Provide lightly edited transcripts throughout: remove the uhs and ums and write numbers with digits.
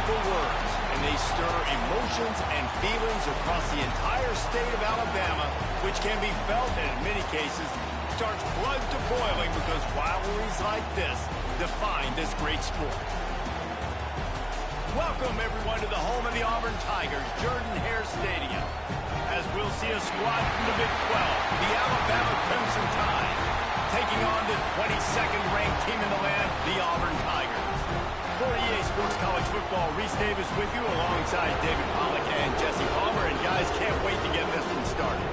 powerful words, and they stir emotions and feelings across the entire state of Alabama, which can be felt and in many cases starts blood to boiling because rivalries like this define this great sport. Welcome, everyone, to the home of the Auburn Tigers, Jordan-Hare Stadium, as we'll see a squad from the Big 12, the Alabama Crimson Tide, taking on the 22nd ranked team in the land, the Auburn Tigers. For EA Sports College Football, Reese Davis with you alongside David Pollack and Jesse Palmer, and guys, can't wait to get this one started.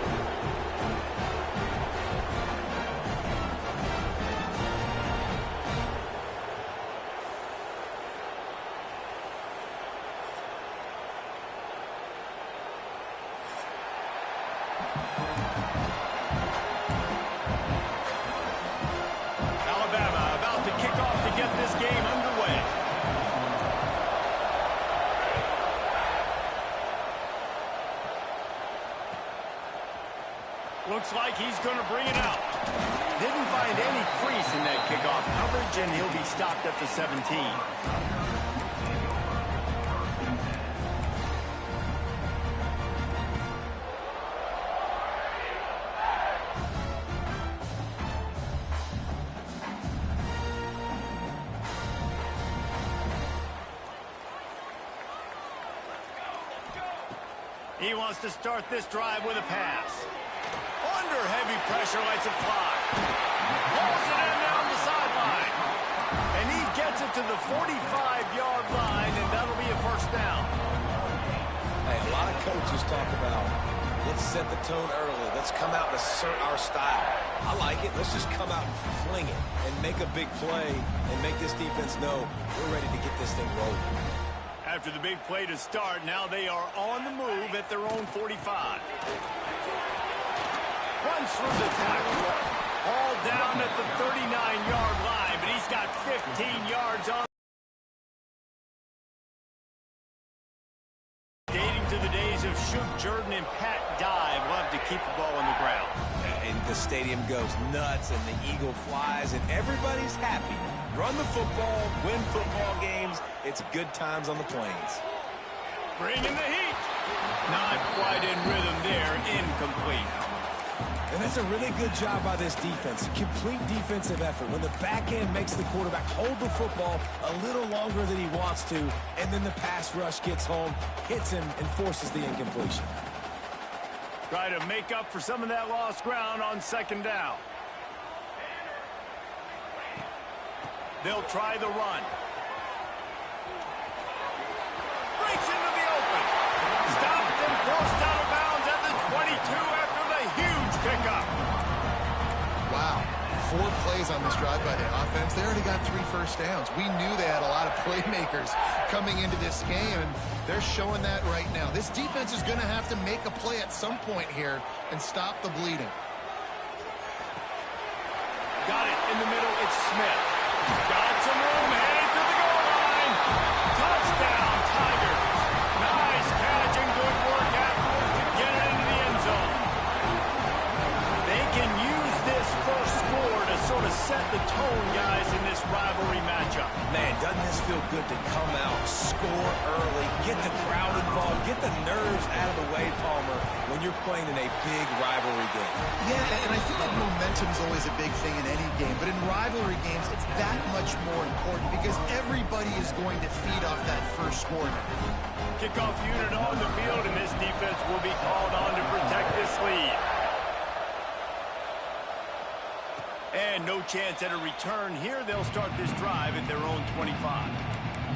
Alabama about to kick off to get this game underway. Looks like he's going to bring it out. Didn't find any crease in that kickoff coverage, and he'll be stopped at the 17. He wants to start this drive with a pass. Under heavy pressure, lets it fly. Pulls it in down the sideline. And he gets it to the 45-yard line, and that'll be a first down. Hey, a lot of coaches talk about, let's set the tone early. Let's come out and assert our style. I like it. Let's just come out and fling it and make a big play and make this defense know we're ready to get this thing rolling. After the big play to start, now they are on the move at their own 45. Runs through the tackle. All down at the 39-yard line, but he's got 15 yards on. Dating to the days of Shoot Jordan and Pat Dive. Love to keep the ball on the ground. And the stadium goes nuts, and the eagle flies, and everybody's happy. Run the football, win football games. It's good times on the plains. Bringing the heat. Not quite in rhythm there. Incomplete. And that's a really good job by this defense. Complete defensive effort. When the back end makes the quarterback hold the football a little longer than he wants to, and then the pass rush gets home, hits him, and forces the incompletion. Try to make up for some of that lost ground on second down. They'll try the run. Breaks into the open. Stopped and forced out of bounds at the 22 after the huge pickup. Wow. 4 plays on this drive by the offense. They already got 3 first downs. We knew they had a lot of playmakers coming into this game, and they're showing that right now. This defense is going to have to make a play at some point here and stop the bleeding. Got it in the middle. It's Smith. Got some room, headed to the goal line. Touchdown, Tigers. Nice catch and good work afterwards to get it into the end zone. They can use this first score to sort of set the tone, guys, in this rivalry matchup. Man, doesn't this feel good to come out, score early, get the crowd involved, get the nerves out of the way, Palmer, when you're playing in a big rivalry game. Yeah, and I feel like momentum is always a big thing in any game, but in rivalry games, it's that much more important because everybody is going to feed off that first score. Kickoff unit on the field, and this defense will be called on to protect this lead. And no chance at a return here. They'll start this drive at their own 25.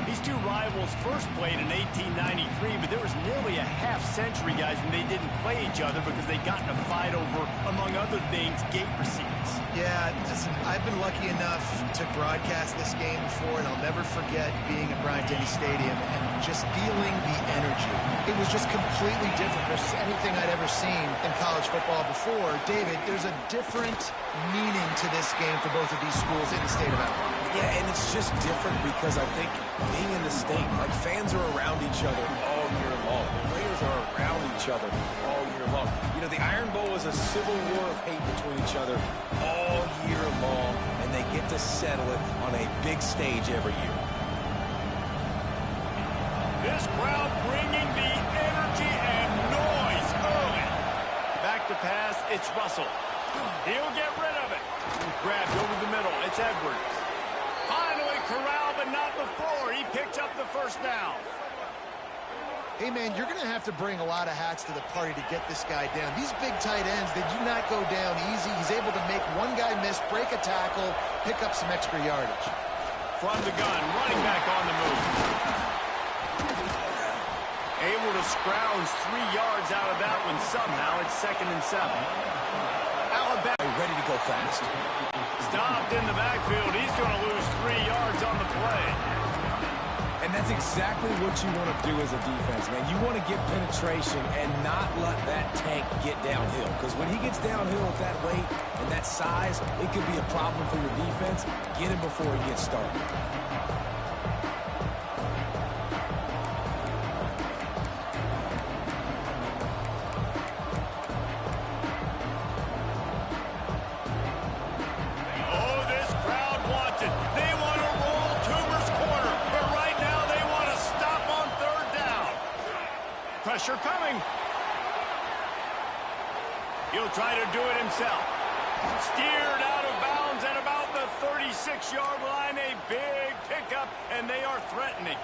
These two rivals first played in 1893, but there was nearly a half-century, guys, when they didn't play each other because they got in a fight over, among other things, gate receipts. Yeah, listen, I've been lucky enough to broadcast this game before, and I'll never forget being at Bryant-Denny Stadium and just feeling the energy. It was just completely different versus anything I'd ever seen in college football before. David, there's a different meaning to this game for both of these schools in the state of Alabama. Yeah, and it's just different because I think being in the state, like fans are around each other all year long. Players are around each other all year long. You know, the Iron Bowl is a civil war of hate between each other all year long, and they get to settle it on a big stage every year. This crowd bringing the energy and noise early. Back to pass, it's Russell. He'll get rid of it. Grabbed over the middle, it's Edwards. Finally corralled, but not before. He picks up the first down. Hey, man, you're going to have to bring a lot of hats to the party to get this guy down. These big tight ends, they do not go down easy. He's able to make one guy miss, break a tackle, pick up some extra yardage. From the gun, running back on the move. Able to scrounge 3 yards out of that one somehow. It's 2nd and 7. Alabama Ready to go fast. stopped in the backfield. He's going to lose 3 yards on the play. And that's exactly what you want to do as a defense, man. You want to get penetration and not let that tank get downhill. Because when he gets downhill with that weight and that size, it could be a problem for your defense. Get him before he gets started. Pressure coming. He'll try to do it himself. Steered out of bounds at about the 36-yard line. A big pickup, and they are threatening.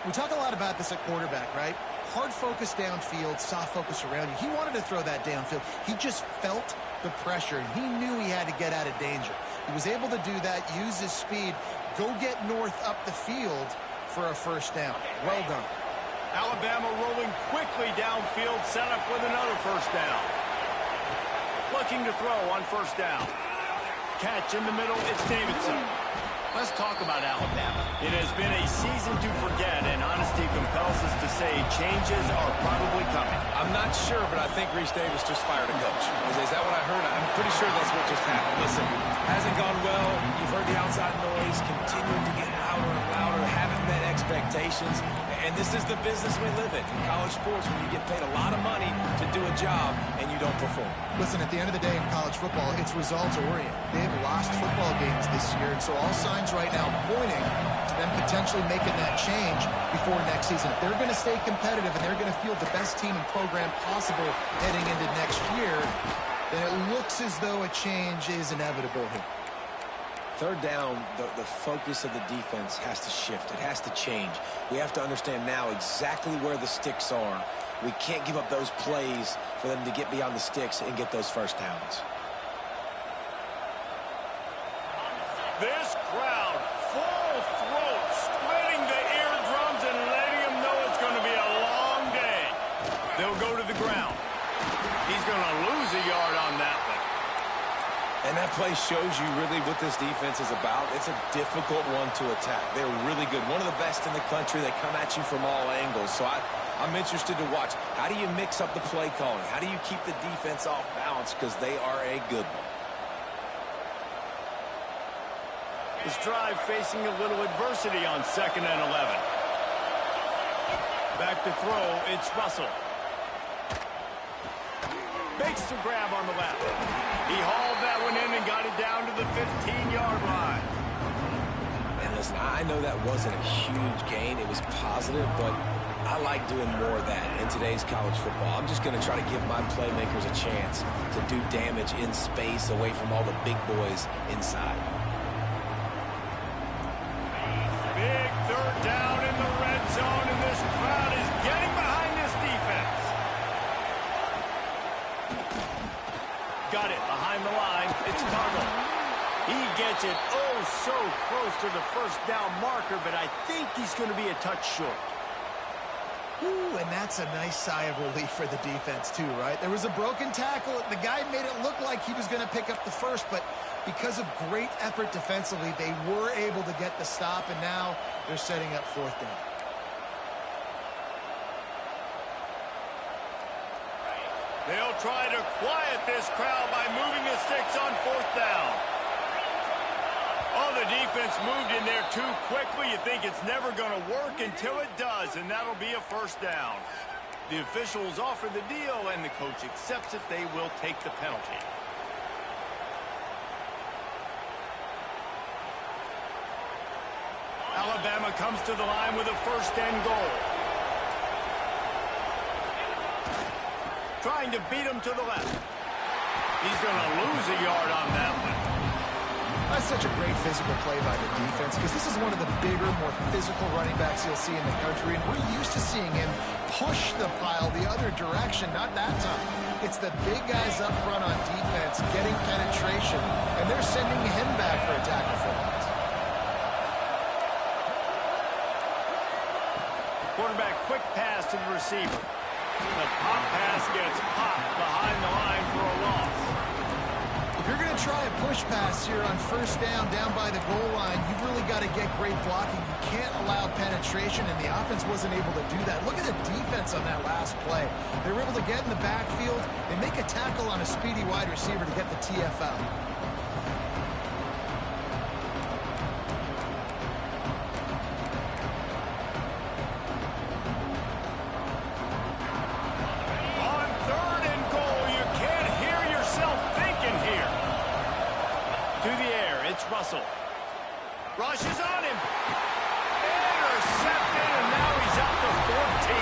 We talk a lot about this at quarterback, right? Hard focus downfield, soft focus around you. He wanted to throw that downfield. He just felt the pressure, and he knew he had to get out of danger. He was able to do that, use his speed, go get north up the field for a first down. Well done. Alabama rolling quickly downfield, set up with another first down. Looking to throw on first down. Catch in the middle, it's Davidson. Let's talk about Alabama. It has been a season to forget, and honesty compels us to say changes are probably coming. I'm not sure, but I think Reese Davis just fired a coach. Is that what I heard? I'm pretty sure that's what just happened. Listen, hasn't gone well. You've heard the outside noise, continuing to get louder and louder, haven't met expectations. And this is the business we live in college sports, when you get paid a lot of money to do a job and you don't perform. Listen, at the end of the day in college football, it's results-oriented. They've lost football games this year, and so all signs right now pointing to them potentially making that change before next season. If they're going to stay competitive and they're going to field the best team and program possible heading into next year, then it looks as though a change is inevitable here. Third down, the focus of the defense has to shift. It has to change. We have to understand now exactly where the sticks are. We can't give up those plays for them to get beyond the sticks and get those first downs. This crowd, full throat, splitting the eardrums and letting them know it's going to be a long day. They'll go to the ground. He's going to lose a yard on that one. And that play shows you really what this defense is about. It's a difficult one to attack. They're really good. One of the best in the country. They come at you from all angles. So I'm interested to watch. How do you mix up the play calling? How do you keep the defense off balance? Because they are a good one. This drive facing a little adversity on 2nd and 11. Back to throw, it's Russell. Makes the grab on the left. He hauled that one in and got it down to the 15-yard line. And listen, I know that wasn't a huge gain. It was positive, but I like doing more of that in today's college football. I'm just going to try to give my playmakers a chance to do damage in space away from all the big boys inside. Big third down in the red zone, and this crowd is getting behind this defense. Got it behind the line. It's Tuggle. He gets it oh so close to the first down marker, but I think he's going to be a touch short. Ooh, and that's a nice sigh of relief for the defense too, right? There was a broken tackle. The guy made it look like he was going to pick up the first, but because of great effort defensively, they were able to get the stop, and now they're setting up fourth down. They'll try to quiet this crowd by moving the sticks on fourth down. Oh, the defense moved in there too quickly. You think it's never going to work until it does, and that'll be a first down. The officials offer the deal, and the coach accepts it. They will take the penalty. Alabama comes to the line with a first and goal. Trying to beat him to the left. He's going to lose a yard on that one. That's such a great physical play by the defense because this is one of the bigger, more physical running backs you'll see in the country, and we're used to seeing him push the pile the other direction, not that time. It's the big guys up front on defense getting penetration, and they're sending him back for a tackle for loss. Quarterback quick pass to the receiver. The pop pass gets popped behind the line for a loss. If you're going to try a push pass here on first down by the goal line, you've really got to get great blocking. You can't allow penetration, and the offense wasn't able to do that. Look at the defense on that last play. They were able to get in the backfield and make a tackle on a speedy wide receiver to get the TFL. Russell. Rushes on him. Intercepted, and now he's out to 14.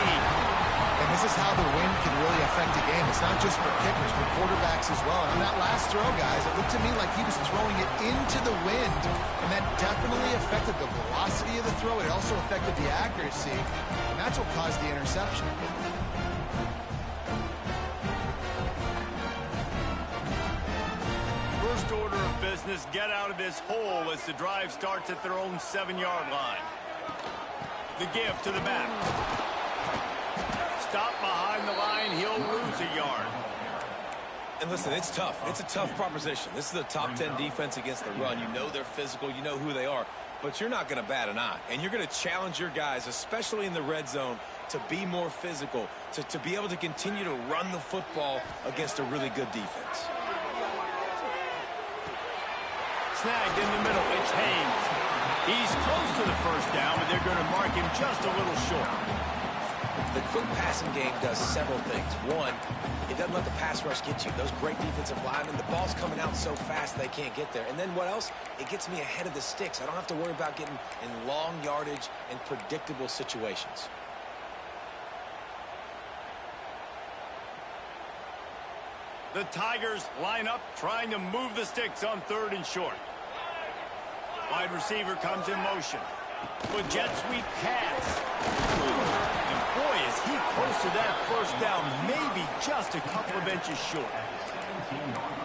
And this is how the wind can really affect a game. It's not just for kickers, but quarterbacks as well. And on that last throw, guys, it looked to me like he was throwing it into the wind, and that definitely affected the velocity of the throw. It also affected the accuracy, and that's what caused the interception. First order of business, get out of this hole as the drive starts at their own 7-yard line. The give to the back. Stop behind the line, he'll lose a yard. And listen, it's tough. It's a tough proposition. This is a top 10 defense against the run. You know they're physical, you know who they are, but you're not going to bat an eye. And you're going to challenge your guys, especially in the red zone, to be more physical, to be able to continue to run the football against a really good defense. Snagged in the middle, it's Haynes. He's close to the first down, but they're going to mark him just a little short. The quick passing game does several things. One, it doesn't let the pass rush get you. Those great defensive linemen, the ball's coming out so fast they can't get there. And then what else? It gets me ahead of the sticks. I don't have to worry about getting in long yardage and predictable situations. The Tigers line up, trying to move the sticks on 3rd and short. Wide receiver comes in motion. With jet sweep pass. And boy, is he close to that first down, maybe just a couple of inches short.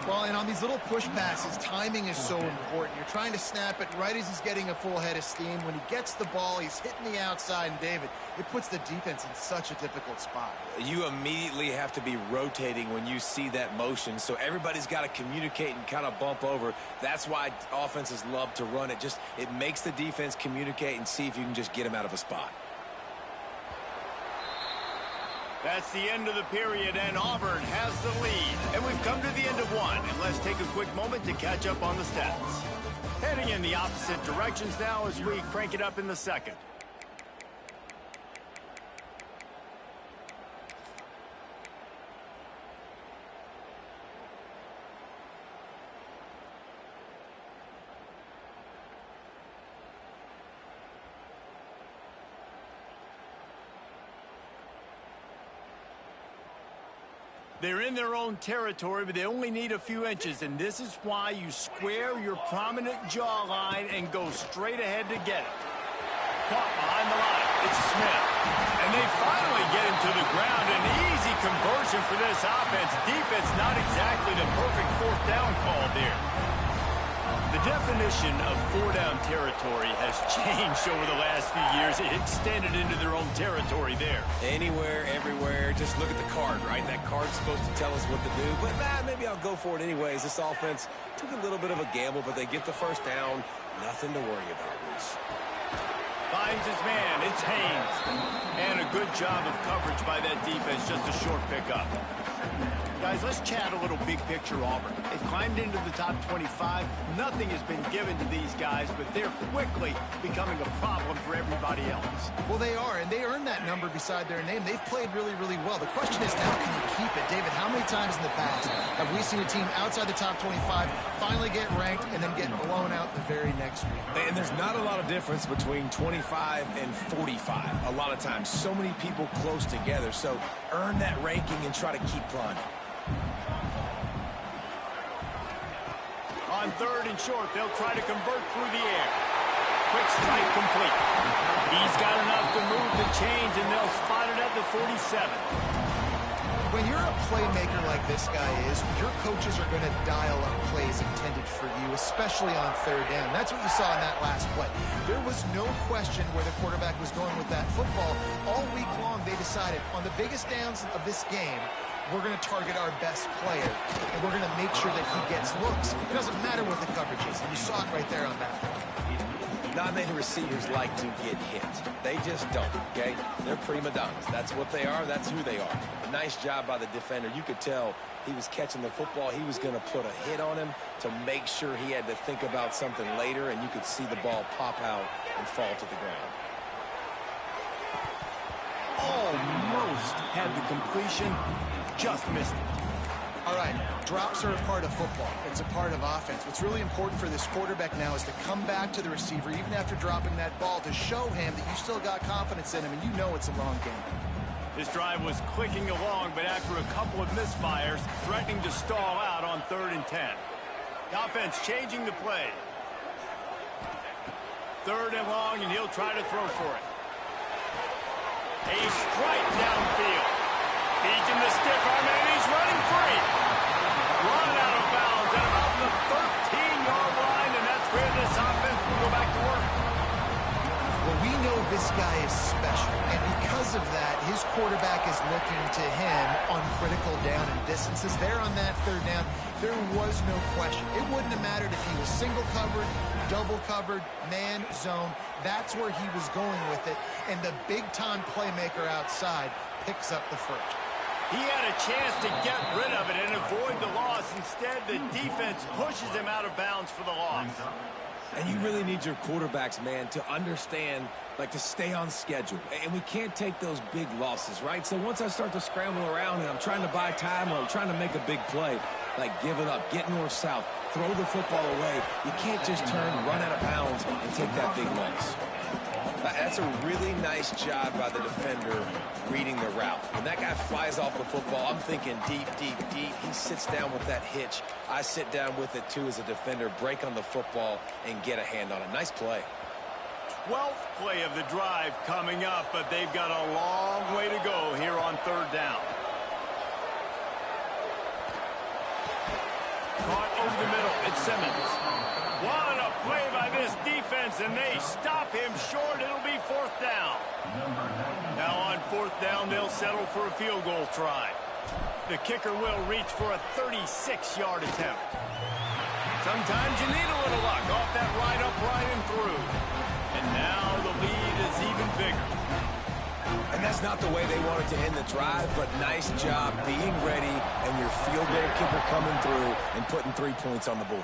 Well, and on these little push passes, timing is so important. You're trying to snap it right as he's getting a full head of steam. When he gets the ball, he's hitting the outside, and David, it puts the defense in such a difficult spot. You immediately have to be rotating when you see that motion, so everybody's got to communicate and kind of bump over. That's why offenses love to run it. It makes the defense communicate and see if you can just get him out of a spot. That's the end of the period, and Auburn has the lead. And we've come to the end of one, and let's take a quick moment to catch up on the stats. Heading in the opposite directions now as we crank it up in the second. They're in their own territory, but they only need a few inches, and this is why you square your prominent jawline and go straight ahead to get it. Caught behind the line. It's Smith. And they finally get him to the ground. An easy conversion for this offense. Defense not exactly the perfect 4th down call there. The definition of 4-down territory has changed over the last few years. It extended into their own territory there. Anywhere, everywhere, just look at the card, right? That card's supposed to tell us what to do, but maybe I'll go for it anyways. This offense took a little bit of a gamble, but they get the first down. Nothing to worry about, Reese. Finds his man. It's Haynes. And a good job of coverage by that defense. Just a short pickup. Guys, let's chat a little big picture Auburn. They've climbed into the top 25. Nothing has been given to these guys, but they're quickly becoming a problem for everybody else. Well, they are, and they earned that number beside their name. They've played really, really well. The question is now, can you keep it? David, how many times in the past have we seen a team outside the top 25 finally get ranked and then get blown out the very next week? And there's not a lot of difference between 25 and 45 a lot of times. So many people close together. So earn that ranking and try to keep climbing. On 3rd and short, they'll try to convert through the air. Quick strike complete. He's got enough to move the chains, and they'll spot it at the 47. When you're a playmaker like this guy is, your coaches are going to dial up plays intended for you, especially on 3rd down. That's what you saw in that last play. There was no question where the quarterback was going with that football. All week long, they decided on the biggest downs of this game, we're going to target our best player, and we're going to make sure that he gets looks. It doesn't matter what the coverage is, and you saw it right there on that. Not many receivers like to get hit. They just don't, okay? They're prima donnas. That's what they are. That's who they are. Nice job by the defender. You could tell he was catching the football. He was going to put a hit on him to make sure he had to think about something later, and you could see the ball pop out and fall to the ground. Almost had the completion, just missed it. All right, drops are a part of football. It's a part of offense. What's really important for this quarterback now is to come back to the receiver, even after dropping that ball, to show him that you still got confidence in him, and you know it's a long game. This drive was clicking along, but after a couple of misfires, threatening to stall out on 3rd and 10. The offense changing the play. 3rd and long, and he'll try to throw for it. A strike downfield. Feeds him the stiff arm, and he's running free. Run out of bounds at about the 13-yard line, and that's where this offense will go back to work. Well, we know this guy is special, and because of that, his quarterback is looking to him on critical down and distances. There on that 3rd down, there was no question. It wouldn't have mattered if he was single covered, double covered, man, zone. That's where he was going with it, and the big-time playmaker outside picks up the first. He had a chance to get rid of it and avoid the loss. Instead, the defense pushes him out of bounds for the loss. And you really need your quarterbacks, man, to understand, like, to stay on schedule. And we can't take those big losses, right? So once I start to scramble around and I'm trying to buy time or I'm trying to make a big play, like, give it up, get north-south, throw the football away. You can't just turn, run out of bounds, and take that big loss. That's a really nice job by the defender reading the route. When that guy flies off the football, I'm thinking deep, deep, deep. He sits down with that hitch. I sit down with it, too, as a defender, break on the football, and get a hand on it. Nice play. 12th play of the drive coming up, but they've got a long way to go here on 3rd down. Caught over the middle. It's Simmons. What a play by this defense, and they stop him short. It'll be 4th down. Now on 4th down, they'll settle for a field goal try. The kicker will reach for a 36-yard attempt. Sometimes you need a little luck off that right upright and through. And now the lead is even bigger. And that's not the way they wanted to end the drive, but nice job being ready and your field goal kicker coming through and putting 3 points on the board.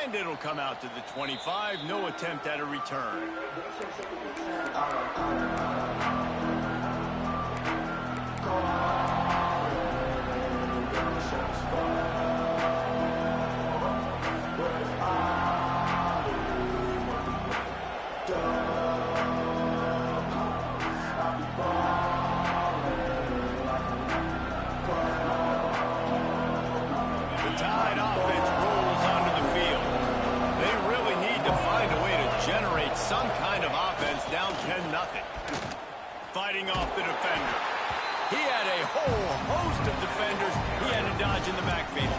And it'll come out to the 25. No attempt at a return. The Tide offense rolls onto the field. They really need to find a way to generate some kind of offense down 10-0. Fighting off the defender. He had a whole host of defenders he had to dodge in the backfield.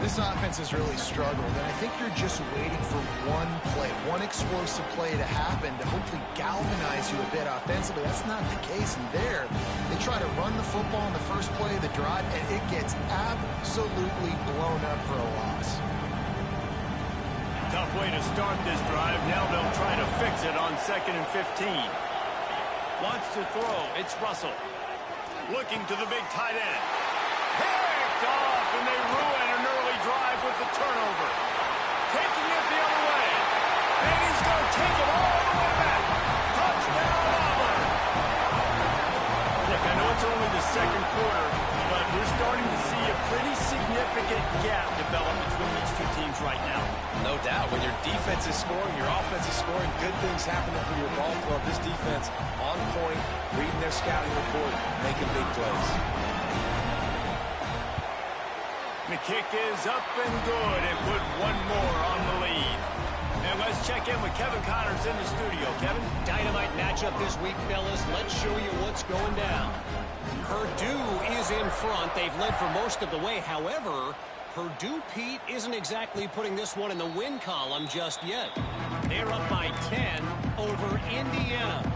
This offense has really struggled, and I think you're just waiting for one play, one explosive play to happen to hopefully galvanize you a bit offensively. That's not the case in there. They try to run the football in the first play of the drive, and it gets absolutely blown up for a loss. Tough way to start this drive. Now they'll try to fix it on 2nd and 15. Wants to throw. It's Russell. Looking to the big tight end. Picked off, and they ruin an early drive with the turnover. Taking it the other way. And he's going to take it all the way back. Touchdown, Auburn. Look, I know it's only the second quarter, but we're starting to see a pretty significant gap develop between these two teams right now. No doubt. When your defense is scoring, your offense is scoring, good things happening for your ball club. This defense on point, reading their scouting report, making big plays. The kick is up and good and put one more on the lead. And let's check in with Kevin Connors in the studio. Kevin? Dynamite matchup this week, fellas. Let's show you what's going down. Purdue is in front. They've led for most of the way. However, Purdue, Pete, isn't exactly putting this one in the win column just yet. They're up by 10 over Indiana.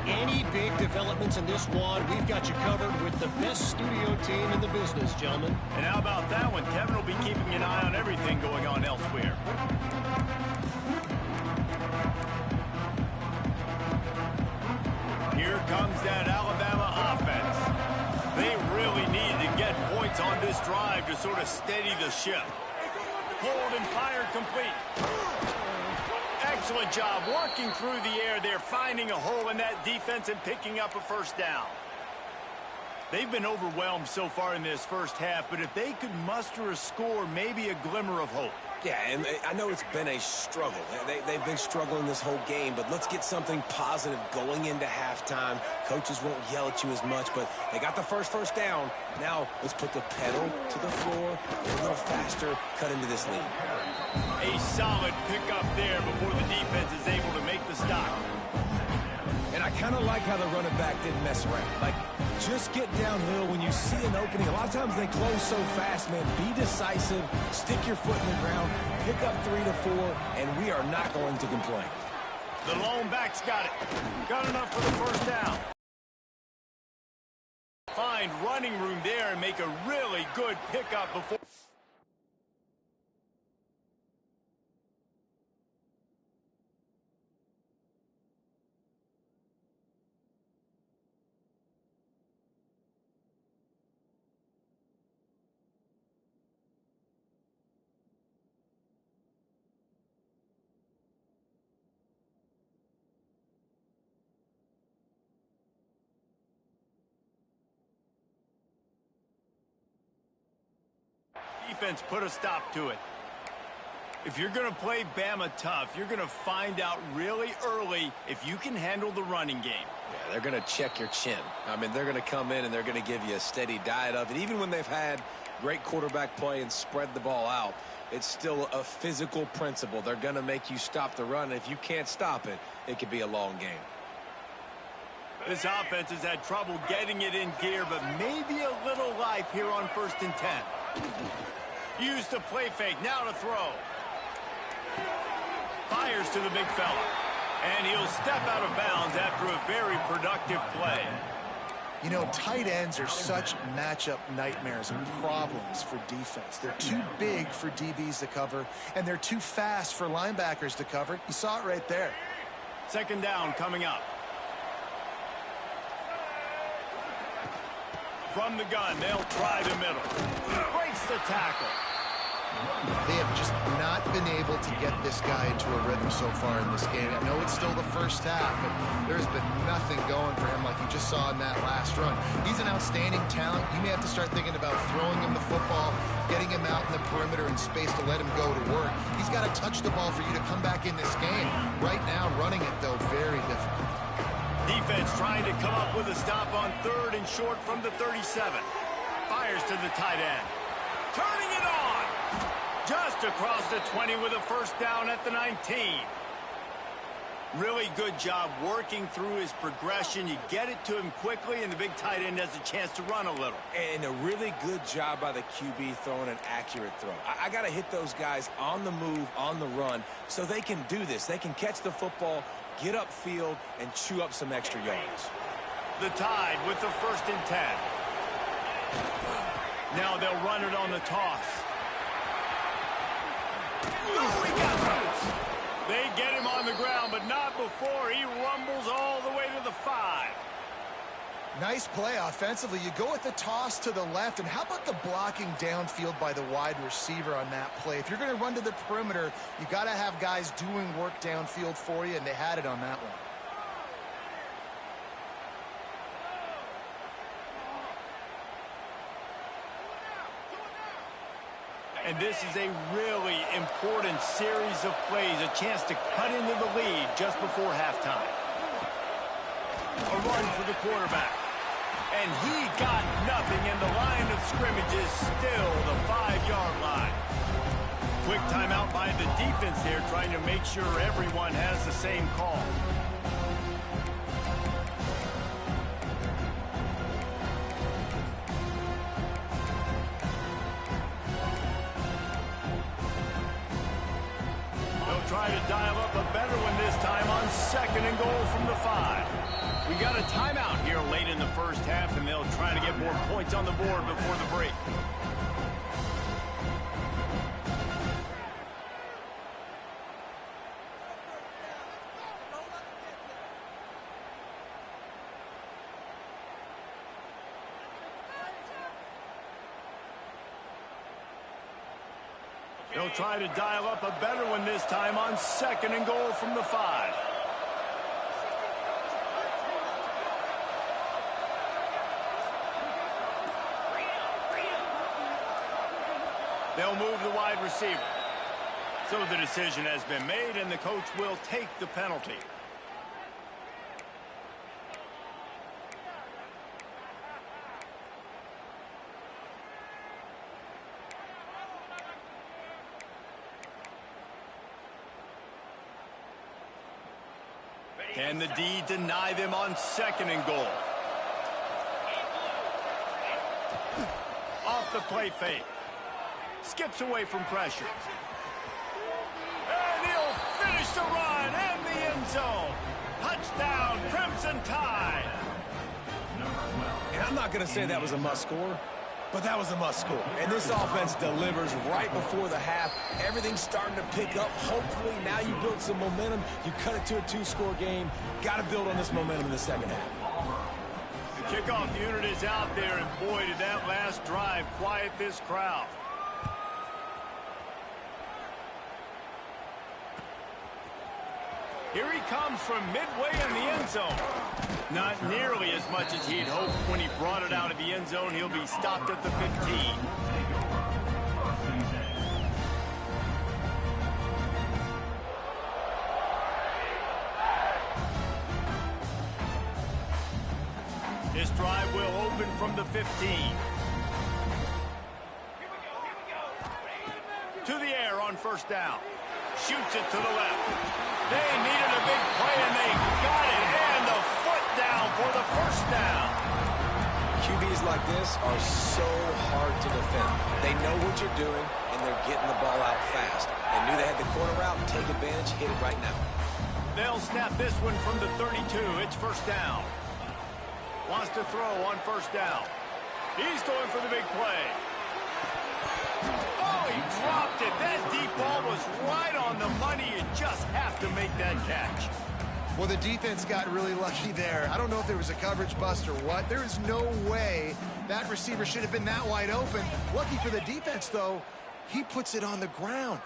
Any big developments in this one, we've got you covered with the best studio team in the business, gentlemen. And how about that one? Kevin will be keeping an eye on everything going on elsewhere. Here comes that Alabama offense. They really need to get points on this drive to sort of steady the ship. Hold and fire complete. Excellent job working through the air there, finding a hole in that defense and picking up a first down. They've been overwhelmed so far in this first half, but if they could muster a score, maybe a glimmer of hope. Yeah, and I know it's been a struggle. They've been struggling this whole game, but let's get something positive going into halftime. Coaches won't yell at you as much, but they got the first down. Now let's put the pedal to the floor, get a little faster, cut into this lead. A solid pickup there before the defense is able to make the stop. And I kind of like how the running back didn't mess around. Like, just get downhill when you see an opening. A lot of times they close so fast, man. Be decisive, stick your foot in the ground, pick up 3 to 4, and we are not going to complain. The lone back's got it. Got enough for the first down. Find running room there and make a really good pickup before. Defense put a stop to it. If you're going to play Bama tough, you're going to find out really early if you can handle the running game. Yeah, they're going to check your chin. I mean, they're going to come in and they're going to give you a steady diet of it. Even when they've had great quarterback play and spread the ball out, it's still a physical principle. They're going to make you stop the run. If you can't stop it, it could be a long game. This offense has had trouble getting it in gear, but maybe a little life here on 1st and 10. Used the play fake, now to throw. Fires to the big fella. And he'll step out of bounds after a very productive play. You know, tight ends are such matchup nightmares and problems for defense. They're too big for DBs to cover, and they're too fast for linebackers to cover. You saw it right there. Second down coming up. From the gun, they'll try the middle. Breaks the tackle. They have just not been able to get this guy into a rhythm so far in this game. I know it's still the first half, but there's been nothing going for him like you just saw in that last run. He's an outstanding talent. You may have to start thinking about throwing him the football, getting him out in the perimeter in space to let him go to work. He's got to touch the ball for you to come back in this game. Right now, running it, though, very difficult. Defense trying to come up with a stop on 3rd and short from the 37. Fires to the tight end. Turning it on. Just across the 20 with a first down at the 19. Really good job working through his progression. You get it to him quickly, and the big tight end has a chance to run a little. And a really good job by the QB throwing an accurate throw. I got to hit those guys on the move, on the run, so they can do this. They can catch the football, get upfield, and chew up some extra yards. The Tide with the 1st and 10. Now they'll run it on the toss. Oh, he got loose. They get him on the ground, but not before he rumbles all the way to the 5. Nice play offensively. You go with the toss to the left, and how about the blocking downfield by the wide receiver on that play? If you're going to run to the perimeter, you got to have guys doing work downfield for you, and they had it on that one. And this is a really important series of plays, a chance to cut into the lead just before halftime. A run for the quarterback. And he got nothing, and the line of scrimmage is still the 5-yard line. Quick timeout by the defense here, trying to make sure everyone has the same call. Try to dial up a better one this time on 2nd and goal from the 5. We got a timeout here late in the first half, and they'll try to get more points on the board before the break. They'll try to dial up a better one this time on 2nd and goal from the 5. They'll move the wide receiver. So the decision has been made, and the coach will take the penalty. Can the D deny them on 2nd and goal? Off the play fake. Skips away from pressure. And he'll finish the run and the end zone. Touchdown, Crimson Tide. And I'm not going to say that was a must-score, but that was a must-score. And this offense delivers right before the half. Everything's starting to pick up. Hopefully, now you build some momentum. You cut it to a 2-score game. Got to build on this momentum in the second half. The kickoff unit is out there, and boy, did that last drive quiet this crowd. Here he comes from midway in the end zone. Not nearly as much as he'd hoped when he brought it out of the end zone. He'll be stopped at the 15. This drive will open from the 15. To the air on 1st down. Shoots it to the left. They needed a big play, and they got it. And the foot down for the 1st down. QBs like this are so hard to defend. They know what you're doing, and they're getting the ball out fast. They knew they had the corner route. Take advantage. Hit it right now. They'll snap this one from the 32. It's 1st down. Wants to throw on 1st down. He's going for the big play. Oh, he dropped it. That deep ball was right on the money. You just have to make that catch. Well, the defense got really lucky there. I don't know if there was a coverage bust or what. There is no way that receiver should have been that wide open. Lucky for the defense, though, he puts it on the ground.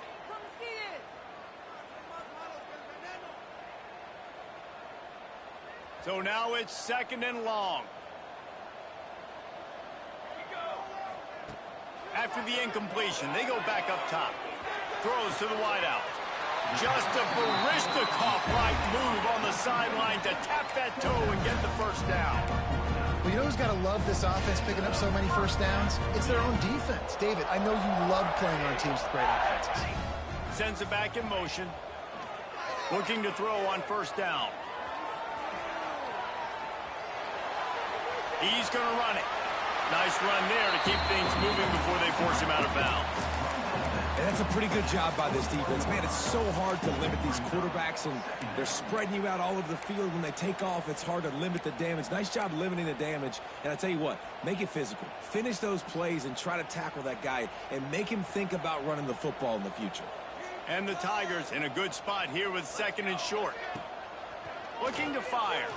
So now it's 2nd and long. After the incompletion, they go back up top. Throws to the wideout. Just a Barishnikov-like move on the sideline to tap that toe and get the 1st down. Well, you know who's got to love this offense picking up so many 1st downs? It's their own defense. David, I know you love playing on teams with great offenses. Sends it back in motion. Looking to throw on 1st down. He's going to run it. Nice run there to keep things moving before they force him out of bounds. And that's a pretty good job by this defense. Man, it's so hard to limit these quarterbacks, and they're spreading you out all over the field. When they take off, it's hard to limit the damage. Nice job limiting the damage. And I tell you what, make it physical. Finish those plays and try to tackle that guy and make him think about running the football in the future. And the Tigers in a good spot here with 2nd and short. Looking to fire.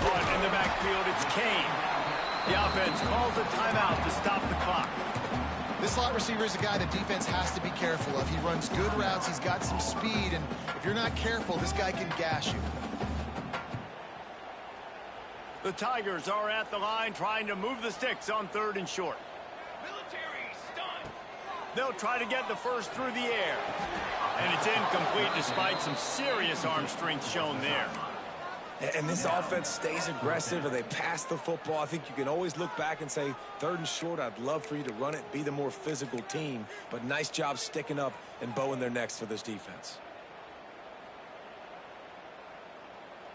caught in the backfield. It's Kane. The offense calls a timeout to stop the clock. This slot receiver is a guy the defense has to be careful of. He runs good routes. He's got some speed, and if you're not careful, this guy can gash you. The Tigers are at the line trying to move the sticks on 3rd and short. They'll try to get the first through the air. And it's incomplete despite some serious arm strength shown there. And this offense stays aggressive and they pass the football. I think you can always look back and say, 3rd and short, I'd love for you to run it, be the more physical team. But nice job sticking up and bowing their necks for this defense.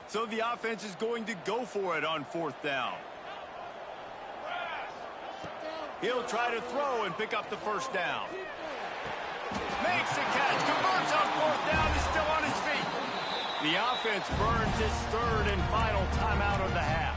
So the offense is going to go for it on 4th down. He'll try to throw and pick up the first down. Makes the catch, converts on 4th down, is still on his feet. The offense burns its 3rd and final timeout of the half.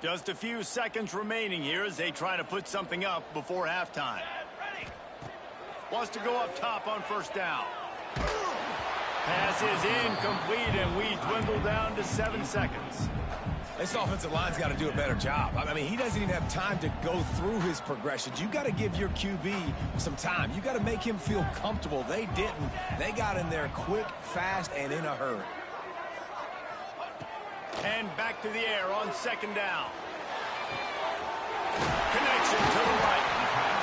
Just a few seconds remaining here as they try to put something up before halftime. Wants to go up top on 1st down. Pass is incomplete, and we dwindle down to 7 seconds. This offensive line's got to do a better job. I mean, he doesn't even have time to go through his progressions. You got to give your QB some time. You got to make him feel comfortable. They didn't. They got in there quick, fast, and in a hurry. And back to the air on 2nd down. Connection to the right.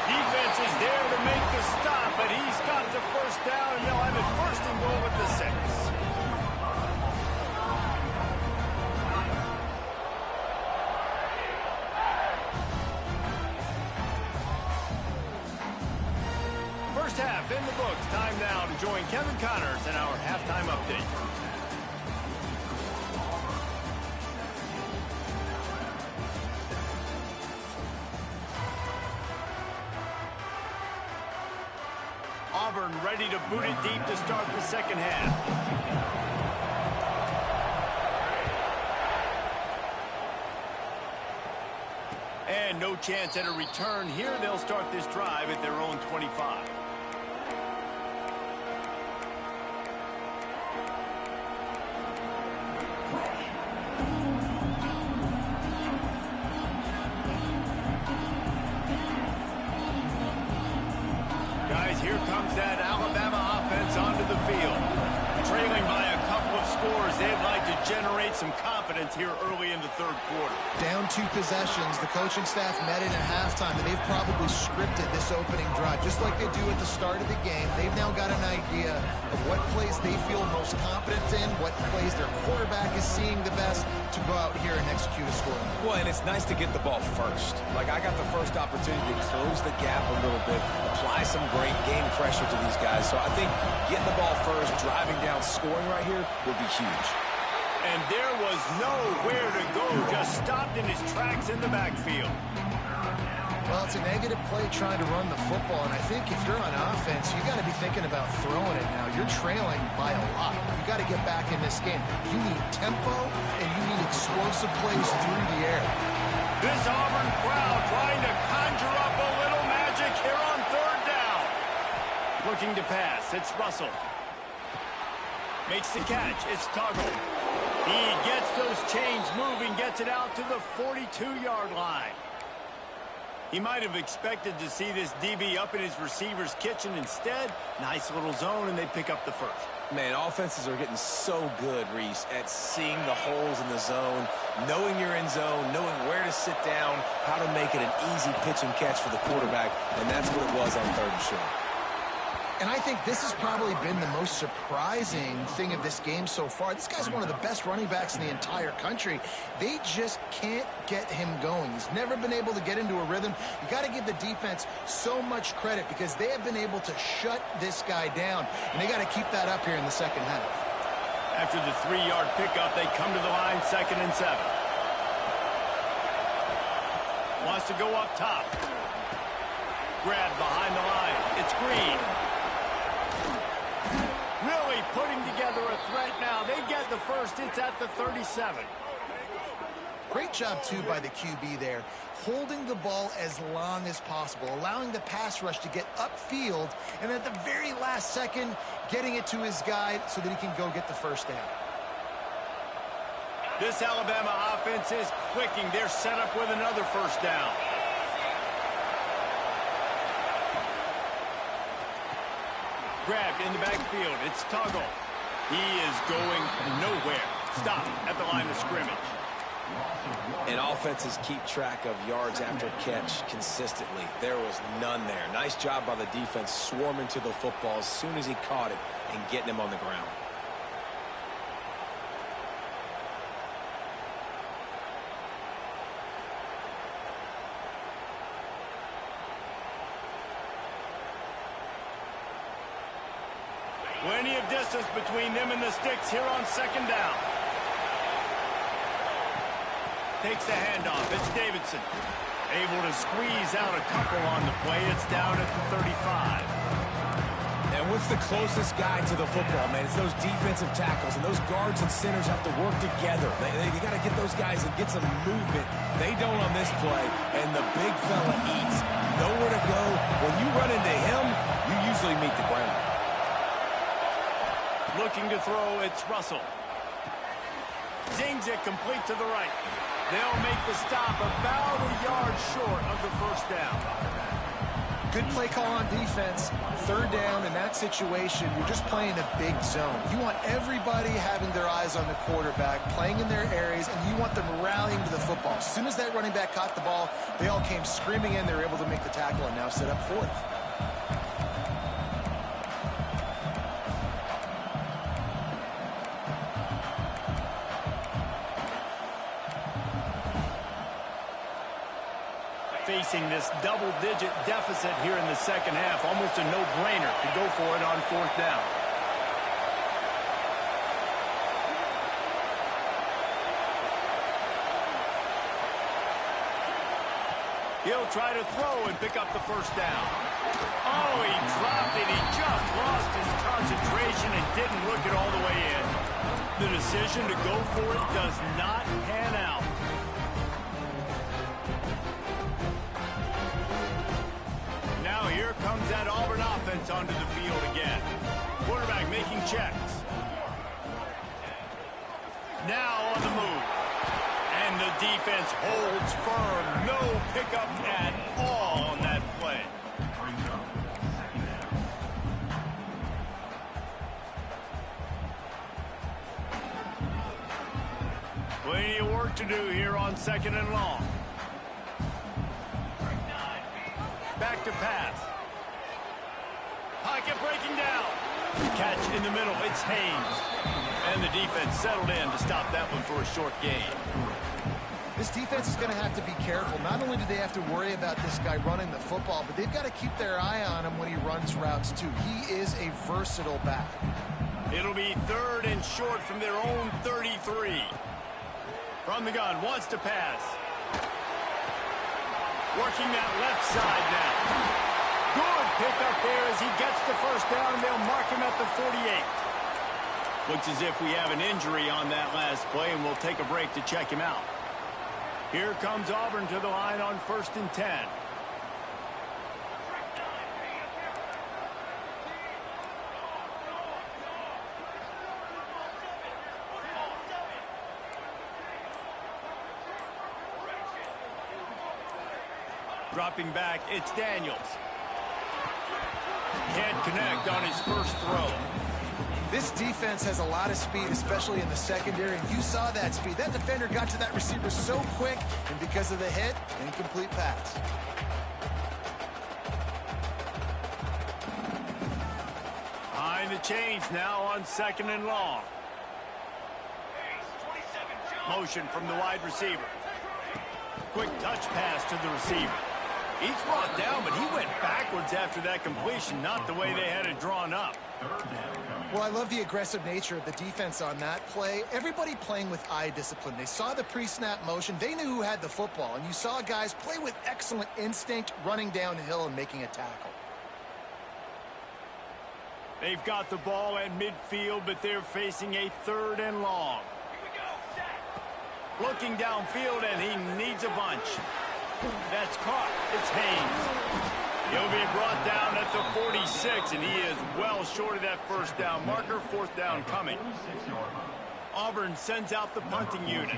Defense is there to make the stop, but he's got the 1st down, and they'll have it 1st and goal at the 6. First half in the books. Time now to join Kevin Connors in our halftime update. Auburn ready to boot it deep to start the 2nd half. And no chance at a return here. They'll start this drive at their own 25. Here comes that Alabama offense onto the field. Trailing by a couple of scores, they'd like to generate some confidence here early in the 3rd quarter. Down 2 possessions, the coaching staff met in at halftime, and they've probably scripted this opening drive. Just like they do at the start of the game, they've now got an idea of what plays they feel most confident in, what plays their quarterback is seeing the best to go out here and execute a score. Well, and it's nice to get the ball first. Like, I got the first opportunity to close the gap a little bit, apply some great game pressure to these guys. So I think getting the ball first, driving down, scoring right here would be huge. And there was nowhere to go, just stopped in his tracks in the backfield. Well, it's a negative play trying to run the football, and I think if you're on offense, you got to be thinking about throwing it now. You're trailing by a lot. You got to get back in this game. You need tempo, and you need explosive plays through the air. This Auburn crowd trying to conjure up a little magic here on 3rd down. Looking to pass, it's Russell. Makes the catch, it's Tuggle. He gets those chains moving, gets it out to the 42-yard line. He might have expected to see this DB up in his receiver's kitchen. Instead, nice little zone, and they pick up the 1st. Man, offenses are getting so good, Reese, at seeing the holes in the zone, knowing you're in zone, knowing where to sit down, how to make it an easy pitch and catch for the quarterback, and that's what it was on 3rd and short. And I think this has probably been the most surprising thing of this game so far. This guy's one of the best running backs in the entire country. They just can't get him going. He's never been able to get into a rhythm. You got to give the defense so much credit because they have been able to shut this guy down, and they got to keep that up here in the 2nd half. After the 3-yard pickup, they come to the line 2nd and 7. Wants to go up top. Grab behind the line. It's Green. putting together a threat now. They get the first. It's at the 37. Great job, too, by the QB there, holding the ball as long as possible, allowing the pass rush to get upfield, and at the very last second, getting it to his guy so that he can go get the first down. This Alabama offense is clicking. They're set up with another first down. Grabbed in the backfield. It's Tuggle. He is going nowhere. Stop at the line of scrimmage. And offenses keep track of yards after catch consistently. There was none there. Nice job by the defense swarming to the football as soon as he caught it and getting him on the ground. Plenty of distance between them and the sticks here on second down. Takes the handoff. It's Davidson. Able to squeeze out a couple on the play. It's down at the 35. And what's the closest guy to the football, man? It's those defensive tackles, and those guards and centers have to work together. They got to get those guys and get some movement. They don't on this play, and the big fella eats. Nowhere to go. When you run into him, you usually meet the ground. Looking to throw, it's Russell. Zings it complete to the right. They'll make the stop about a yard short of the first down. Good play call on defense. Third down in that situation, you're just playing a big zone. You want everybody having their eyes on the quarterback, playing in their areas, and you want them rallying to the football. As soon as that running back caught the ball, they all came screaming in. They were able to make the tackle and now set up fourth. Facing this double-digit deficit here in the second half, almost a no-brainer to go for it on fourth down. He'll try to throw and pick up the first down. Oh, he dropped it. He just lost his concentration and didn't look it all the way in. The decision to go for it does not pan out. Here comes that Auburn offense onto the field again. Quarterback making checks. Now on the move. And the defense holds firm. No pickup at all on that play. Plenty of work to do here on second and long. Back to pass. Pocket breaking down. Catch in the middle. It's Haynes. And the defense settled in to stop that one for a short gain. This defense is going to have to be careful. Not only do they have to worry about this guy running the football, but they've got to keep their eye on him when he runs routes too. He is a versatile back. It'll be third and short from their own 33. From the gun, wants to pass. Working that left side now. Good pickup there as he gets the first down. They'll mark him at the 48. Looks as if we have an injury on that last play, and we'll take a break to check him out. Here comes Auburn to the line on 1st and 10. Dropping back, it's Daniels. Can't connect on his first throw. This defense has a lot of speed, especially in the secondary, and you saw that speed. That defender got to that receiver so quick, and because of the hit, incomplete pass. Behind the chains now on 2nd and long. Motion from the wide receiver. Quick touch pass to the receiver. He's brought down, but he went backwards after that completion, not the way they had it drawn up. Well, I love the aggressive nature of the defense on that play. Everybody playing with eye discipline. They saw the pre-snap motion. They knew who had the football, and you saw guys play with excellent instinct, running downhill and making a tackle. They've got the ball at midfield, but they're facing a 3rd and long. Looking downfield, and he needs a bunch. That's caught. It's Haynes. He'll be brought down at the 46, and he is well short of that first down marker. 4th down coming. Auburn sends out the punting unit.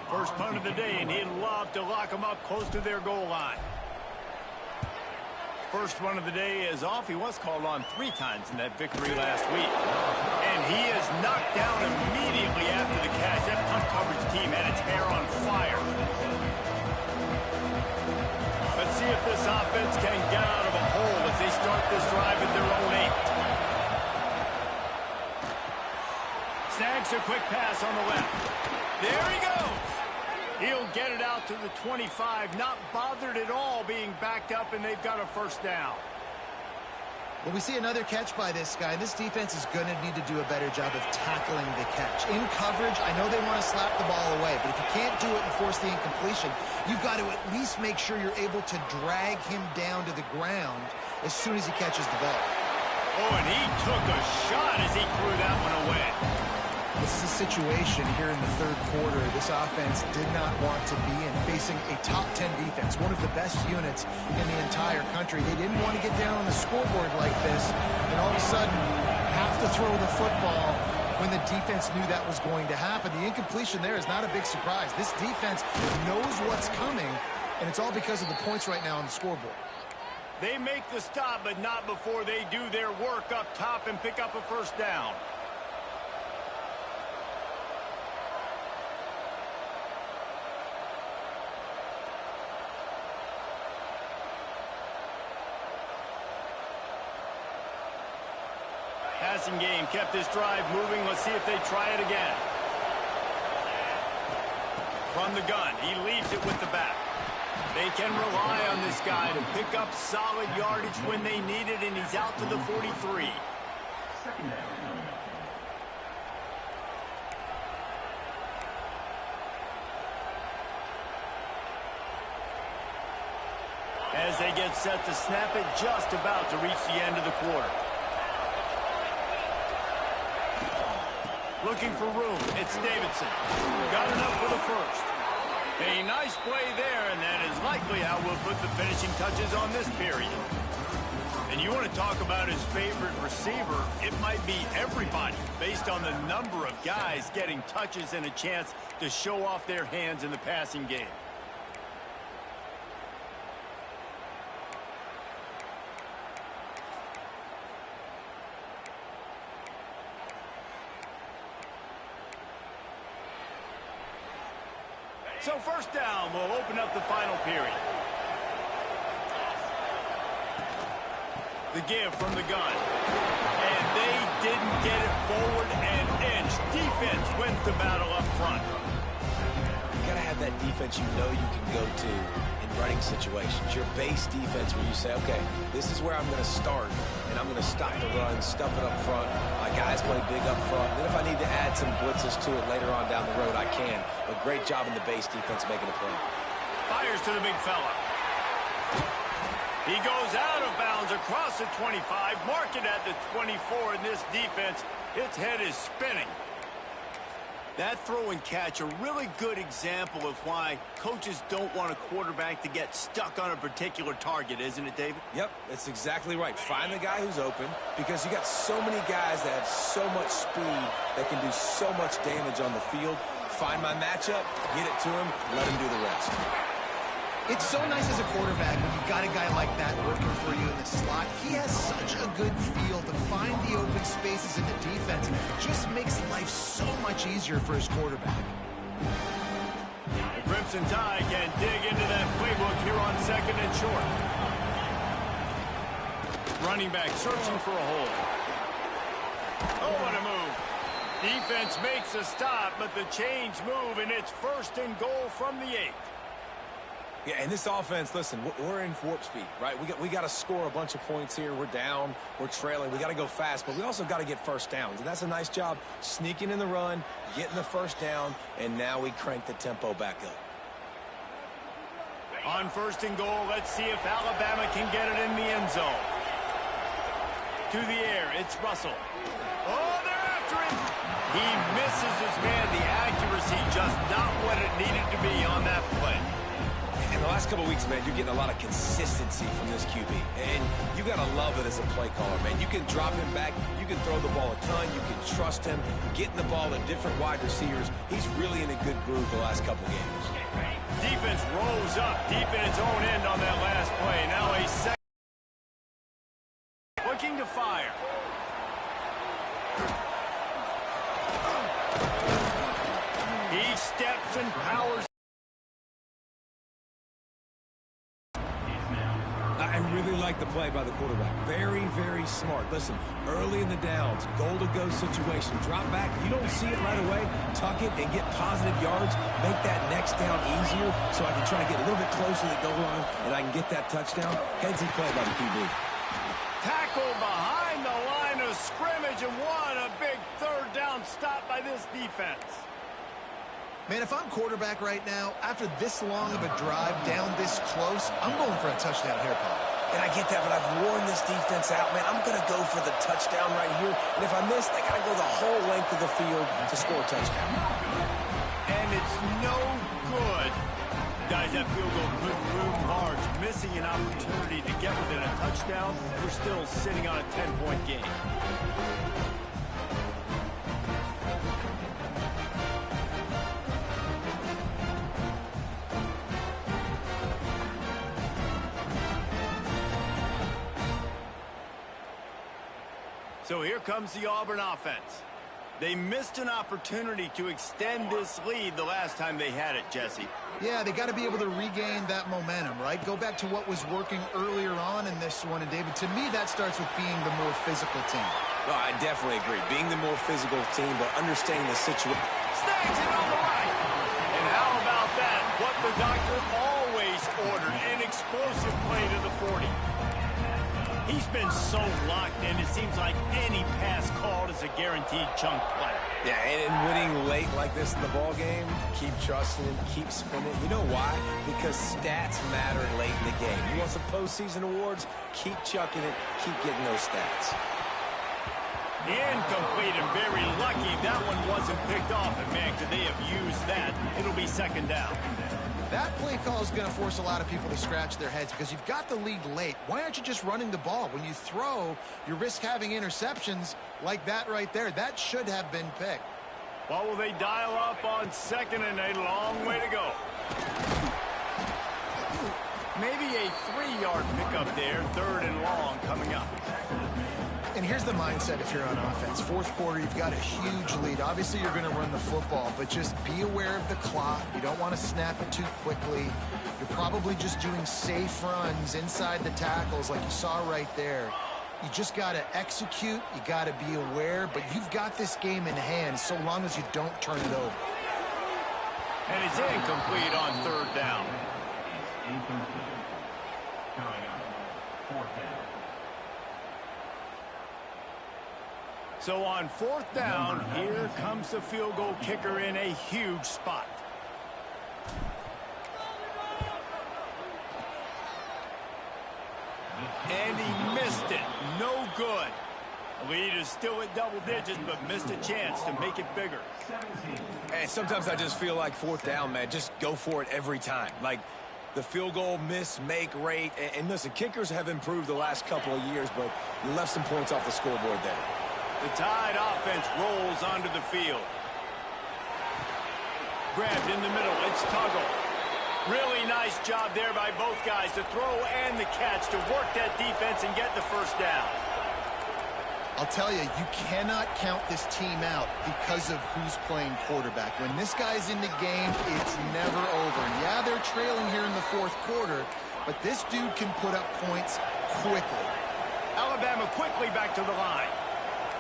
First punt of the day, and he'd love to lock them up close to their goal line. First one of the day is off. He was called on 3 times in that victory last week. And he is knocked down immediately after the catch. That punt coverage team had its hair on fire. Let's see if this offense can get out of a hole as they start this drive at their own 8. Snags a quick pass on the left. There he goes. He'll get it out to the 25, not bothered at all being backed up, and they've got a first down. Well, we see another catch by this guy. This defense is going to need to do a better job of tackling the catch. In coverage, I know they want to slap the ball away, but if you can't do it and force the incompletion, you've got to at least make sure you're able to drag him down to the ground as soon as he catches the ball. Oh, and he took a shot as he threw that one away. This is a situation here in the 3rd quarter this offense did not want to be in, facing a top 10 defense, one of the best units in the entire country. They didn't want to get down on the scoreboard like this and all of a sudden have to throw the football when the defense knew that was going to happen. The incompletion there is not a big surprise. This defense knows what's coming, and it's all because of the points right now on the scoreboard. They make the stop, but not before they do their work up top and pick up a first down. Passing game kept this drive moving. Let's see if they try it again. From the gun, he leaves it with the back. They can rely on this guy to pick up solid yardage when they need it, and he's out to the 43. As they get set to snap it, just about to reach the end of the quarter. Looking for room. It's Davidson. Got enough for the first. A nice play there, and that is likely how we'll put the finishing touches on this period. And you want to talk about his favorite receiver, it might be everybody, based on the number of guys getting touches and a chance to show off their hands in the passing game. So first down will open up the final period. The give from the gun. And they didn't get it forward an inch. Defense wins the battle up front. You got to have that defense you know you can go to in running situations. Your base defense where you say, okay, this is where I'm going to start, and I'm going to stop the run, stuff it up front. My guys play big up front. Then if I need to add some blitzes to it later on down the road, I can. But great job in the base defense making a play. Fires to the big fella. He goes out of bounds across the 25, mark it at the 24, and this defense, its head is spinning. That throw and catch, a really good example of why coaches don't want a quarterback to get stuck on a particular target, isn't it, David? Yep, that's exactly right. Find the guy who's open, because you got so many guys that have so much speed that can do so much damage on the field. Find my matchup, get it to him, let him do the rest. It's so nice as a quarterback when you've got a guy like that working for you in the slot. He has such a good feel to find the open spaces in the defense. It just makes life so much easier for his quarterback. The Crimson Tide can dig into that playbook here on 2nd and short. Running back searching for a hole. Oh, what a move. Defense makes a stop, but the chains move, and it's 1st and goal from the 8. Yeah, and this offense, listen, we're in warp speed, right? We got to score a bunch of points here. We're down, we're trailing. We got to go fast, but we also got to get first downs. And that's a nice job sneaking in the run, getting the first down, and now we crank the tempo back up. On 1st and goal, let's see if Alabama can get it in the end zone. through the air. It's Russell. Oh, they're after him. He misses his man. The accuracy just not what it needed to be on that play. In the last couple of weeks, man, you're getting a lot of consistency from this QB. And you got to love it as a play caller, man. You can drop him back. You can throw the ball a ton. You can trust him. Getting the ball to different wide receivers. He's really in a good groove the last couple of games. Defense rose up deep in its own end on that last play. Now a second. Looking to fire. He steps and powers. I really like the play by the quarterback. Very, very smart. Listen, early in the downs, goal-to-go situation. Drop back. You don't see it right away. Tuck it and get positive yards. Make that next down easier so I can try to get a little bit closer to the goal line and I can get that touchdown. Headsy play by the QB. Tackle behind the line of scrimmage and what a big third down stop by this defense. Man, if I'm quarterback right now, after this long of a drive down this close, I'm going for a touchdown here, Paul. And I get that, but I've worn this defense out, man. I'm going to go for the touchdown right here. And if I miss, they got to go the whole length of the field to score a touchdown. And it's no good. Guys, that field goal could loom large. Missing an opportunity to get within a touchdown. We're still sitting on a 10-point game. So here comes the Auburn offense. They missed an opportunity to extend this lead the last time they had it, Jesse. Yeah, they got to be able to regain that momentum, right? Go back to what was working earlier on in this one. And, David, to me, that starts with being the more physical team. No, I definitely agree. Being the more physical team, but understanding the situation. Snags it on the right. And how about that? What the doctor always ordered, an explosive play to the 40. He's been so locked in, it seems like any pass called is a guaranteed chunk play. Yeah, and winning late like this in the ball game, keep trusting him, keep spinning. You know why? Because stats matter late in the game. You want some postseason awards? Keep chucking it, keep getting those stats. Incomplete and very lucky that one wasn't picked off. And, man, could they have used that? It'll be second down. That play call is going to force a lot of people to scratch their heads because you've got the lead late. Why aren't you just running the ball? When you throw, you risk having interceptions like that right there. That should have been picked. Well, will they dial up on second and a long way to go? Maybe a 3-yard pickup there, third and long coming up. And here's the mindset if you're on offense. Fourth quarter, you've got a huge lead. Obviously, you're going to run the football, but just be aware of the clock. You don't want to snap it too quickly. You're probably just doing safe runs inside the tackles like you saw right there. You just got to execute. You got to be aware, but you've got this game in hand so long as you don't turn it over. And it's incomplete on third down. So on fourth down, here comes the field goal kicker in a huge spot. And he missed it. No good. The lead is still at double digits, but missed a chance to make it bigger. And sometimes I just feel like fourth down, man, just go for it every time. Like the field goal miss, make rate. And listen, kickers have improved the last couple of years, but you left some points off the scoreboard there. The Tide offense rolls onto the field. Grabbed in the middle. It's Tuggle. Really nice job there by both guys to throw and the catch to work that defense and get the first down. I'll tell you, you cannot count this team out because of who's playing quarterback. When this guy's in the game, it's never over. Yeah, they're trailing here in the fourth quarter, but this dude can put up points quickly. Alabama quickly back to the line.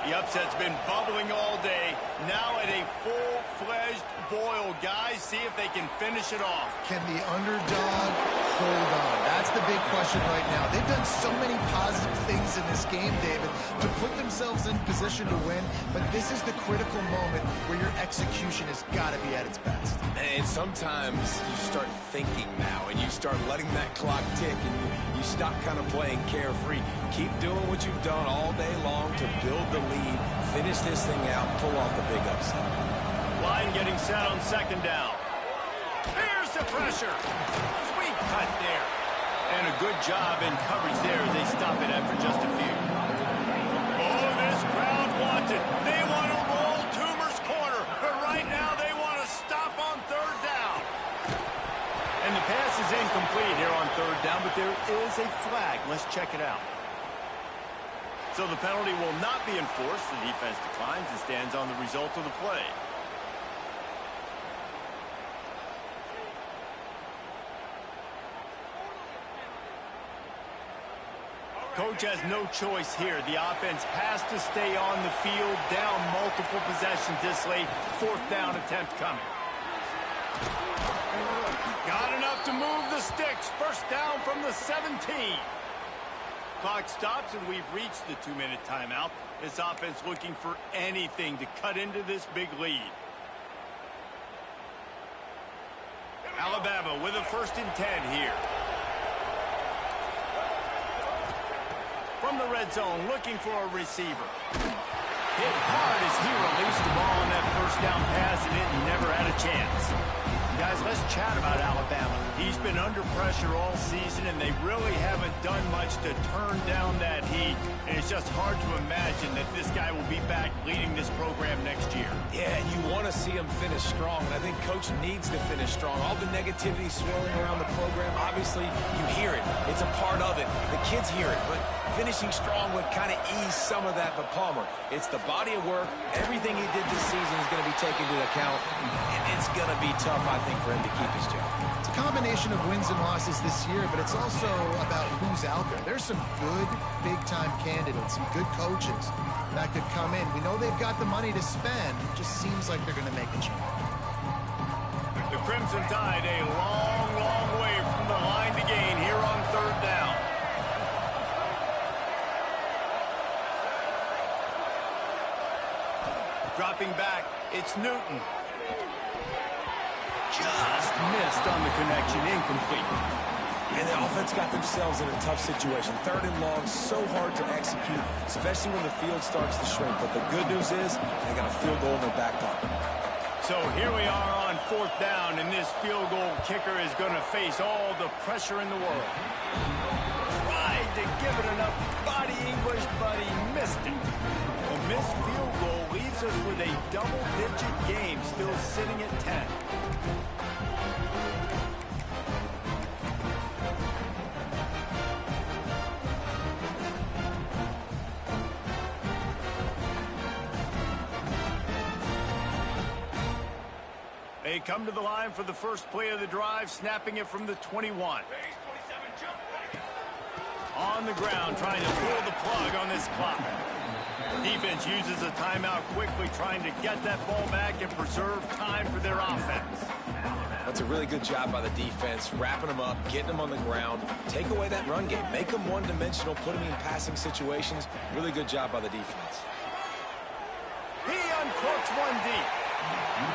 The upset's been bubbling all day. Now at a full-fledged boil. Guys, see if they can finish it off. Can the underdog hold on? That's the big question right now. They've done so many positive things in this game, David, to put themselves in position to win, but this is the critical moment where your execution has got to be at its best. And sometimes you start thinking now, and you start letting that clock tick, and you stop kind of playing carefree. Keep doing what you've done all day long to build the lead, finish this thing out, pull off the big upset. Line getting set on second down. Here's the pressure. Sweet cut there. And a good job in coverage there as they stop it after just a few. Oh, this crowd wants it. They want to roll Toomer's corner. But right now they want to stop on third down. And the pass is incomplete here on third down, but there is a flag. Let's check it out. So the penalty will not be enforced. The defense declines and stands on the result of the play. Coach has no choice here. The offense has to stay on the field, down multiple possessions this late. Fourth down attempt coming. Got enough to move the sticks. First down from the 17. Clock stops, and we've reached the 2-minute timeout. This offense looking for anything to cut into this big lead. Alabama with a 1st and 10 here. From the red zone, looking for a receiver. Hit hard as he released the ball on that first down pass, and it never had a chance. Guys, let's chat about Alabama. He's been under pressure all season, and they really haven't done much to turn down that heat. And it's just hard to imagine that this guy will be back leading this program next year. Yeah, and you want to see him finish strong, and I think Coach needs to finish strong. All the negativity swirling around the program, obviously, you hear it. It's a part of it. The kids hear it, but finishing strong would kind of ease some of that. But Palmer, it's the body of work. Everything he did this season is going to be taken into account, and it's going to be tough, I think, for him to keep his job. It's a combination of wins and losses this year, but it's also about who's out there. There's some good big-time candidates, some good coaches that could come in. We know they've got the money to spend. It just seems like they're going to make a change. The Crimson Tide a long, long way from the line to gain here on third down. Dropping back, it's Newton. Just missed on the connection, incomplete. And the offense got themselves in a tough situation. 3rd and long, so hard to execute, especially when the field starts to shrink. But the good news is they got a field goal in their back pocket. So here we are on 4th down, and this field goal kicker is going to face all the pressure in the world. Tried to give it enough body English, but he missed it. A missed field goal leaves us with a double-digit game, still sitting at 10. They come to the line for the first play of the drive, snapping it from the 21. On the ground, trying to pull the plug on this clock. The defense uses a timeout quickly, trying to get that ball back and preserve time for their offense. That's a really good job by the defense, wrapping them up, getting them on the ground, take away that run game, make them one-dimensional, put them in passing situations. Really good job by the defense. He uncorks one deep.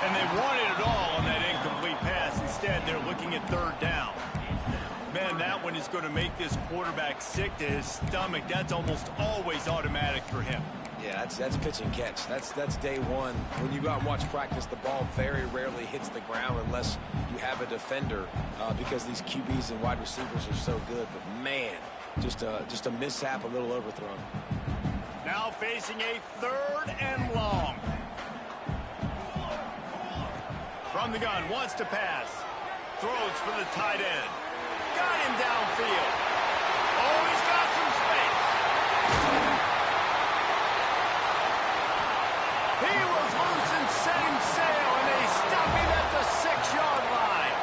And they wanted it all on that incomplete pass. Instead, they're looking at third down. Man, that one is going to make this quarterback sick to his stomach. That's almost always automatic for him. Yeah, that's pitch and catch. That's day one. When you go out and watch practice, the ball very rarely hits the ground unless you have a defender because these QBs and wide receivers are so good. But, man, just a mishap, a little overthrown. Now facing a 3rd and long. From the gun, wants to pass. Throws for the tight end. Got him downfield. Oh, he's got some space. He was loose and setting sail, and they stop him at the 6-yard line.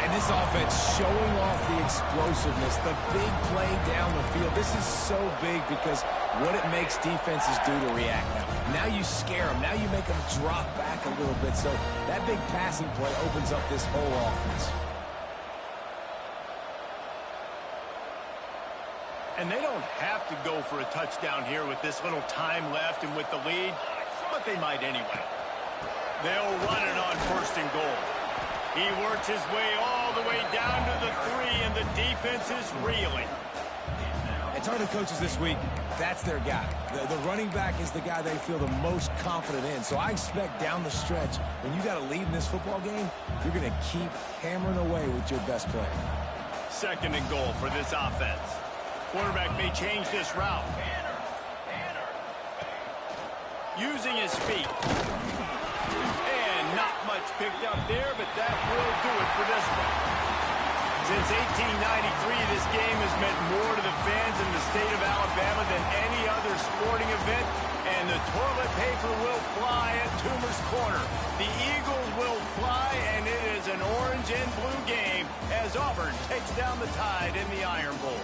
And this offense showing off the explosiveness, the big play down the field. This is so big because what it makes defenses do to react now. Now you scare them. Now you make them drop back a little bit. So that big passing play opens up this whole offense. And they don't have to go for a touchdown here with this little time left and with the lead, but they might anyway. They'll run it on 1st and goal. He works his way all the way down to the 3, and the defense is reeling. And talking to coaches this week, that's their guy. The running back is the guy they feel the most confident in. So I expect down the stretch, when you got a lead in this football game, you're going to keep hammering away with your best player. 2nd and goal for this offense. Quarterback may change this route. Using his feet. And not much picked up there, but that will do it for this one. Since 1893, this game has meant more to the fans in the state of Alabama than any other sporting event, and the toilet paper will fly at Toomer's Corner. The Eagles will fly, and it is an orange and blue game as Auburn takes down the Tide in the Iron Bowl.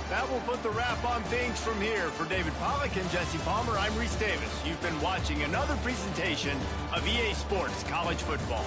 That will put the wrap on things from here. For David Pollack and Jesse Palmer, I'm Reese Davis. You've been watching another presentation of EA Sports College Football.